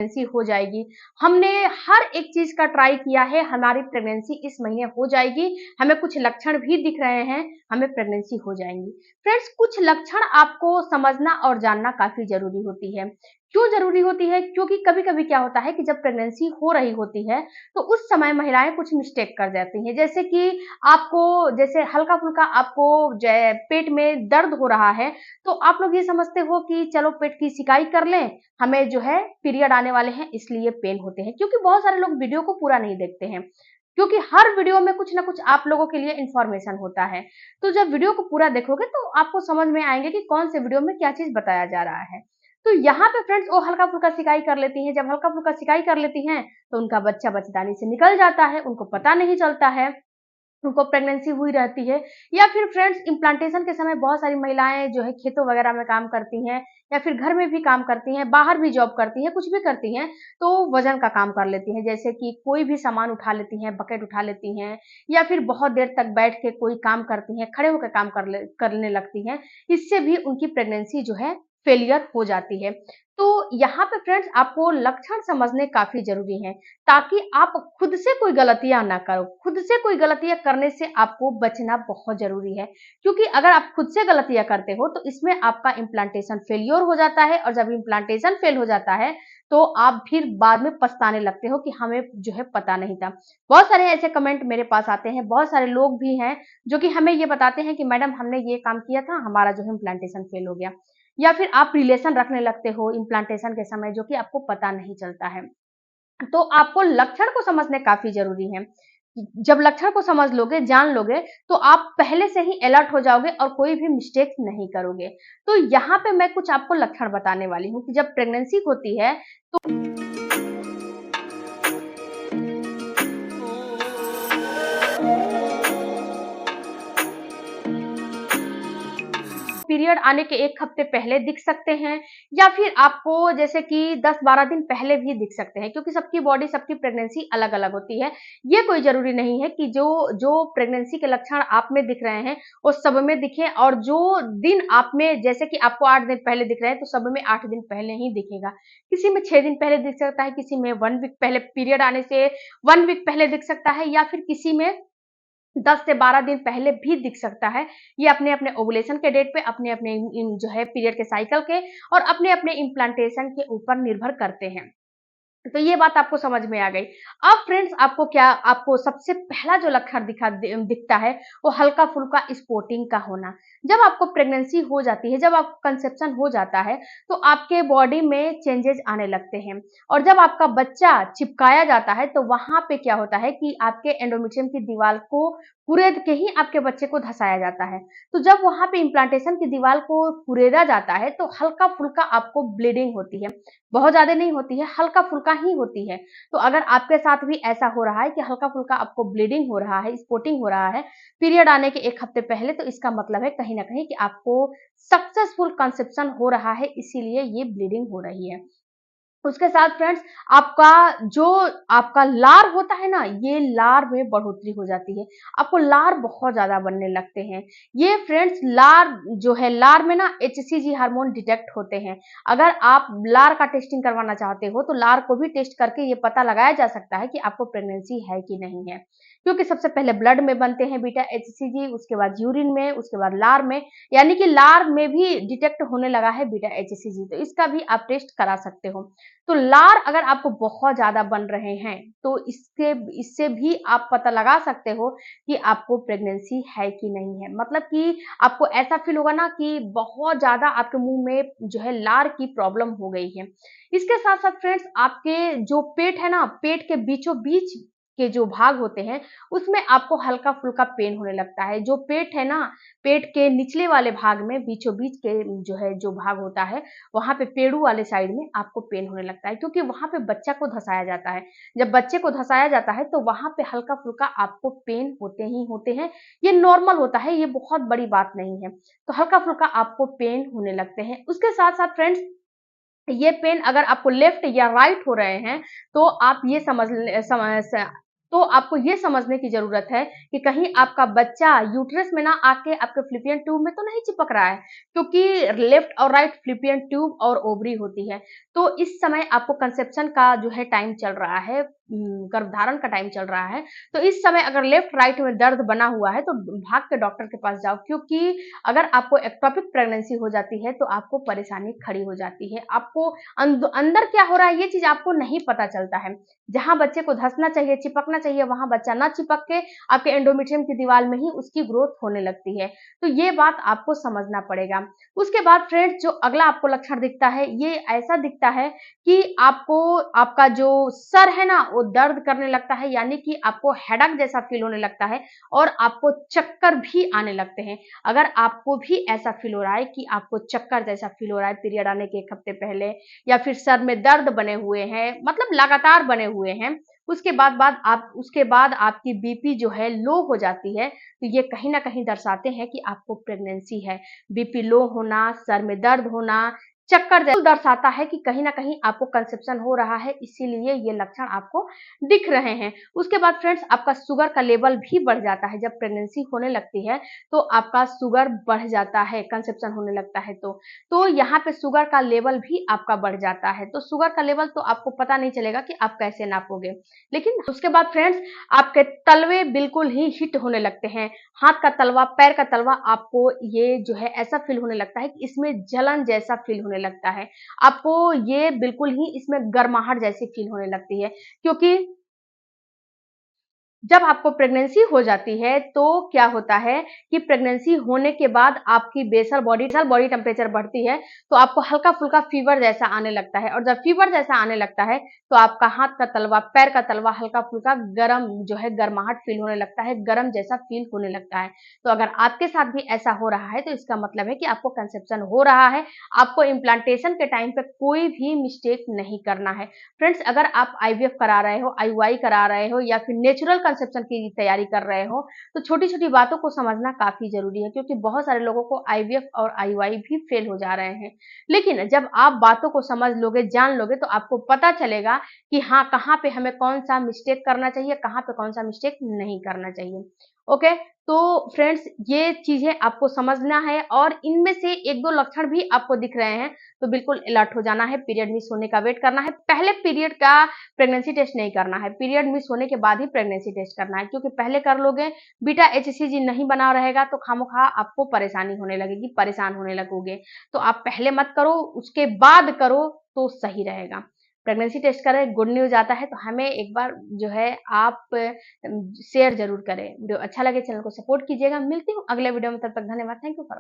Pregnancy हो जाएगी। हमने हर एक चीज का ट्राई किया है, हमारी प्रेगनेंसी इस महीने हो जाएगी, हमें कुछ लक्षण भी दिख रहे हैं, हमें प्रेगनेंसी हो जाएंगी। फ्रेंड्स, कुछ लक्षण आपको समझना और जानना काफी जरूरी होती है। क्यों जरूरी होती है? क्योंकि कभी कभी क्या होता है कि जब प्रेगनेंसी हो रही होती है तो उस समय महिलाएं कुछ मिस्टेक कर जाती हैं, जैसे कि आपको जैसे हल्का फुल्का आपको पेट में दर्द हो रहा है, तो आप लोग ये समझते हो कि चलो पेट की सिकाई कर लें, हमें जो है पीरियड आने वाले हैं इसलिए पेन होते हैं। क्योंकि बहुत सारे लोग वीडियो को पूरा नहीं देखते हैं, क्योंकि हर वीडियो में कुछ ना कुछ आप लोगों के लिए इंफॉर्मेशन होता है। तो जब वीडियो को पूरा देखोगे तो आपको समझ में आएंगे कि कौन से वीडियो में क्या चीज बताया जा रहा है। तो यहाँ पे फ्रेंड्स वो हल्का फुल्का सिकाई कर लेती हैं। जब हल्का फुल्का सिकाई कर लेती हैं तो उनका बच्चा बच्चेदानी से निकल जाता है, उनको पता नहीं चलता है, उनको प्रेगनेंसी हुई रहती है। या फिर फ्रेंड्स इम्प्लांटेशन के समय बहुत सारी महिलाएं जो है खेतों वगैरह में काम करती हैं, या फिर घर में भी काम करती हैं, बाहर भी जॉब करती हैं, कुछ भी करती हैं, तो वजन का काम कर लेती हैं, जैसे कि कोई भी सामान उठा लेती हैं, बकेट उठा लेती हैं, या फिर बहुत देर तक बैठ के कोई काम करती हैं, खड़े होकर काम करने लगती हैं। इससे भी उनकी प्रेगनेंसी जो है फेलियर हो जाती है। तो यहाँ पे फ्रेंड्स आपको लक्षण समझने काफी जरूरी है, ताकि आप खुद से कोई गलतियां ना करो। खुद से कोई गलतियां करने से आपको बचना बहुत जरूरी है, क्योंकि अगर आप खुद से गलतियां करते हो तो इसमें आपका इम्प्लांटेशन फेलियर हो जाता है, और जब इम्प्लांटेशन फेल हो जाता है तो आप फिर बाद में पछताने लगते हो कि हमें जो है पता नहीं था। बहुत सारे ऐसे कमेंट मेरे पास आते हैं, बहुत सारे लोग भी हैं जो कि हमें ये बताते हैं कि मैडम हमने ये काम किया था, हमारा जो है इम्प्लांटेशन फेल हो गया। या फिर आप रिलेशन रखने लगते हो इम्प्लांटेशन के समय, जो कि आपको पता नहीं चलता है। तो आपको लक्षण को समझने काफी जरूरी है। जब लक्षण को समझ लोगे, जान लोगे, तो आप पहले से ही अलर्ट हो जाओगे और कोई भी मिस्टेक नहीं करोगे। तो यहाँ पे मैं कुछ आपको लक्षण बताने वाली हूँ कि जब प्रेगनेंसी होती है पीरियड आने के 1 हफ्ते पहले दिख सकते हैं, या फिर आपको जैसे कि 10-12 दिन पहले भी दिख सकते हैं, क्योंकि सबकी बॉडी, सबकी प्रेगनेंसी अलग-अलग होती है। ये कोई ज़रूरी नहीं है कि जो जो प्रेगनेंसी के लक्षण आप में दिख रहे हैं, वो सब में दिखें, और जो दिन आप में जैसे कि आपको 8 दिन पहले दिख रहे हैं, तो सब में 8 दिन पहले ही दिखेगा। किसी में 6 दिन पहले दिख सकता है, किसी में 1 वीक पहले, पीरियड आने से 1 वीक पहले दिख सकता है, या फिर किसी में 10 से 12 दिन पहले भी दिख सकता है। ये अपने-अपने ओवुलेशन के डेट पे, अपने-अपने इन जो है पीरियड के साइकिल के, और अपने-अपने इम्प्लांटेशन के ऊपर निर्भर करते हैं। तो ये बात आपको समझ में आ गई। अब फ्रेंड्स आपको सबसे पहला जो लक्षण दिखता है, वो हल्का-फुल्का स्पॉटिंग का होना। जब आपको प्रेगनेंसी हो जाती है, जब आपको कंसेप्शन हो जाता है, तो आपके बॉडी में चेंजेस आने लगते हैं, और जब आपका बच्चा चिपकाया जाता है, तो वहाँ पे क्या होता है कि आपके एंडोमेट्रियम की दीवार को कुरेद के ही आपके बच्चे को धँसाया जाता है। तो जब वहाँ पे इम्प्लांटेशन की दीवार को कुरेदा जाता है, तो हल्का-फुल्का आपको ब्लीडिंग होती है। बहुत ज़्यादा नहीं होती है, हल्का-फुल्का ही होती है। तो अगर आपके साथ भी ऐसा हो रहा है कि हल्का-फुल्का आपको ब्लीडिंग हो रहा है, स्पॉटिंग हो रहा है, पीरियड आने के 1 हफ्ते पहले, तो इसका मतलब है कहीं न कहीं कि आपको सक्सेसफुल कंसेप्शन हो रहा है, इसीलिए ये ब्लीडिंग हो रही है। उसके साथ फ्रेंड्स जो आपका लार होता है ना, ये लार में बढ़ोतरी हो जाती है। आपको लार बहुत ज़्यादा बनने लगते हैं। ये फ्रेंड्स लार जो है, लार में ना एचसीजी हार्मोन डिटेक्ट होते हैं। अगर आप लार का टेस्टिंग करवाना चाहते हो, तो लार को भी टेस्ट करके ये पता लगाया जा सकता है कि आपको प्रेगनेंसी है कि नहीं है। क्योंकि सबसे पहले ब्लड में बनते हैं बीटा एचसीजी, उसके बाद यूरिन में, उसके बाद लार में, यानी कि लार में भी डिटेक्ट होने लगा है बीटा एचसीजी, तो इसका भी आप टेस्ट करा सकते हो। तो लार अगर आपको बहुत ज़्यादा बन रहे हैं, तो इससे भी आप पता लगा सकते हो कि आपको प्रेगनेंसी है कि नहीं है। मतलब कि आपको ऐसा फ़ील होगा ना कि बहुत ज़्यादा आपके मुँह में जो है लार की प्रॉब्लम हो गई है। इसके साथ-साथ फ्रेंड्स आपके जो पेट है ना, पेट के बीचों-बीच के जो भाग होते हैं, उसमें आपको हल्का-फुल्का पेन होने लगता है। जो पेट है ना, पेट के निचले वाले भाग में बीचों-बीच के जो है जो भाग होता है, वहाँ पे पेड़ू वाले साइड में आपको पेन होने लगता है, क्योंकि वहाँ पे बच्चा को धँसाया जाता है। जब बच्चे को धँसाया जाता है, तो वहाँ पे हल्का-फुल्का आपको पेन होते ही होते हैं। ये नॉर्मल होता है, ये बहुत बड़ी बात नहीं है। तो हल्का-फुल्का आपको पेन होने लगते हैं। उसके साथ-साथ फ्रेंड्स ये पेन अगर आपको लेफ्ट या राइट हो रहे हैं, तो आप ये समझ ले तो आपको ये समझने की ज़रूरत है कि कहीं आपका बच्चा यूटेरस में ना आके आपके फ़्लैपियन ट्यूब में तो नहीं चिपक रहा है, क्योंकि लेफ्ट और राइट फ़्लैपियन ट्यूब और ओवरी होती है। तो इस समय आपको कंसेप्शन का जो है टाइम चल रहा है, गर्भधारण का टाइम चल रहा है। तो इस समय अगर लेफ्ट राइट में दर्द बना हुआ है तो भाग के डॉक्टर के पास जाओ, क्योंकि अगर आपको एक्टोपिक प्रेगनेंसी हो जाती है तो आपको परेशानी खड़ी हो जाती है। आपको अंदर क्या हो रहा है ये चीज़ आपको नहीं पता चलता है। जहाँ बच्चे को धंसना चाहिए, चिपकना चाहिए, वहाँ बच्चा ना चिपक के आपके एंडोमेट्रियम की दीवार में ही उसकी ग्रोथ होने लगती है। तो ये बात आपको समझना पड़ेगा। उसके बाद फ्रेंड्स जो अगला आपको लक्षण दिखता है, ये ऐसा दिखता है कि आपको आपका जो सर है ना वो दर्द करने लगता है, यानी कि आपको हेडेक जैसा फील होने लगता है और आपको चक्कर भी आने लगते हैं। अगर आपको भी ऐसा फील हो रहा है कि आपको चक्कर जैसा फील हो रहा है पीरियड आने के 1 हफ्ते पहले, या फिर सर में दर्द बने हुए हैं, मतलब लगातार बने हुए हैं, उसके बाद आपकी बीपी जो है लो हो जाती है, तो ये कहीं न कहीं दर्शाते हैं कि आपको प्रेगनेंसी है। बीपी लो होना, सर में दर्द होना, चक्कर दर्शाता है कि कहीं न कहीं आपको कंसेप्शन हो रहा है, इसीलिए ये लक्षण आपको दिख रहे हैं। उसके बाद फ्रेंड्स आपका शुगर का लेवल भी बढ़ जाता है। जब प्रेगनेंसी होने लगती है, तो आपका शुगर बढ़ जाता है, कंसेप्शन होने लगता है तो। तो यहाँ पे शुगर का लेवल भी आपका बढ़ जाता है। तो शुगर का लेवल तो आपको पता नहीं चलेगा कि आप कैसे नापोगे। लेकिन उसके बाद फ्रेंड्स आपके तलवे बिल्कुल ही हिट होने लगते हैं। हाथ का तलवा, पैर का तलवा आपको ये जो है ऐसा फ़ील होने लगता है कि इसमें जलन जैसा फ़ील होने लगता है। आपको ये बिल्कुल ही इसमें गर्माहट जैसी फ़ील होने लगती है, क्योंकि जब आपको प्रेगनेंसी हो जाती है तो क्या होता है कि प्रेगनेंसी होने के बाद आपकी बेसल बॉडी टेम्परेचर बढ़ती है, तो आपको हल्का-फुल्का फ़ीवर जैसा आने लगता है, और जब फ़ीवर जैसा आने लगता है तो आपका हाथ का तलवा, पैर का तलवा हल्का-फुल्का गरम जो है गर्माहट फ़ील होने लगता है, गरम जैसा फ़ील होने लगता है। तो अगर आपके साथ भी ऐसा हो रहा है तो इसका मतलब है कि आपको कंसेप्शन हो रहा है, आपको इम्प्लांटेशन के टाइम पे कोई भी मिस्टेक नहीं करना है। फ्रेंड्स अगर आप आईवीएफ करा रहे हो, आईयूआई करा रहे हो या फिर नेचुरल कंसेप्शन की तैयारी कर रहे हो, तो छोटी-छोटी बातों को समझना काफ़ी ज़रूरी है, क्योंकि बहुत सारे लोगों को आईवीएफ और आईयूआई भी फेल हो जा रहे हैं। लेकिन जब आप बातों को समझ लोगे, जान लोगे, तो आपको पता चलेगा कि हाँ, कहाँ पे हमें कौन-सा मिस्टेक करना चाहिए, कहाँ पे कौन-सा मिस्टेक नहीं करना चाहिए। ओके? तो फ्रेंड्स ये चीज़ें आपको समझना है, और इनमें से 1-2 लक्षण भी आपको दिख रहे हैं तो बिल्कुल अलर्ट हो जाना है, पीरियड मिस होने का वेट करना है। पहले पीरियड का प्रेगनेंसी टेस्ट नहीं करना है, पीरियड मिस होने के बाद ही प्रेगनेंसी टेस्ट करना है, क्योंकि पहले कर लोगे, बीटा एचसीजी नहीं बना रहेगा तो खामख़ा आपको परेशानी होने लगेगी, परेशान होने लगोगे। तो आप पहले मत करो, उसके बाद करो तो सही रहेगा। प्रेगनेंसी टेस्ट करें, गुड न्यूज़ आता है तो हमें एक बार जो है आप शेयर ज़रूर करें। वीडियो अच्छा लगे चैनल को सपोर्ट कीजिएगा। मिलती हूँ अगले वीडियो में, तब तक धन्यवाद। Thank you for